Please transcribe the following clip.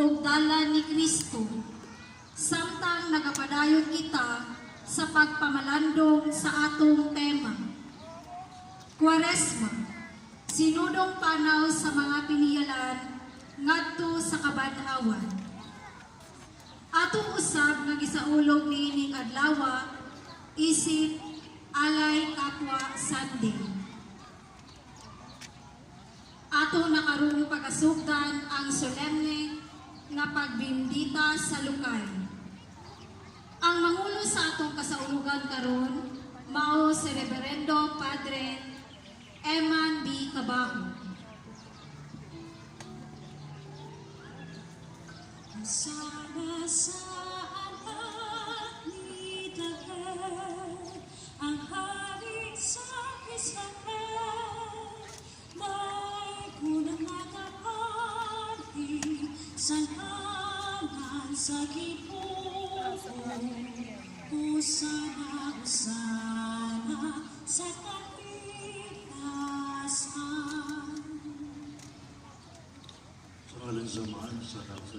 ug dalan ni Kristo, samtang nagapadayon kita sa pagpamalandong sa atong tema. Kwaresma, sinudong panaw sa mga piniyalan ngadto sa kabanhawan. Atong usab nga gisaulog niining adlaw isip Alay Kapwa Sunday. Atong nakarong pagasugdan ang solemne nga pagbindita sa lukay. Ang mangulo sa atong kasaulugan karon mao si Reverendo Padre Eman B. Cabajo. Sana saan at nidagad ang hari sa Israel, may kunang nakapati sa hangan sa kipuan, usana sa kaligtasan. Sa ngalan sa Ama, sa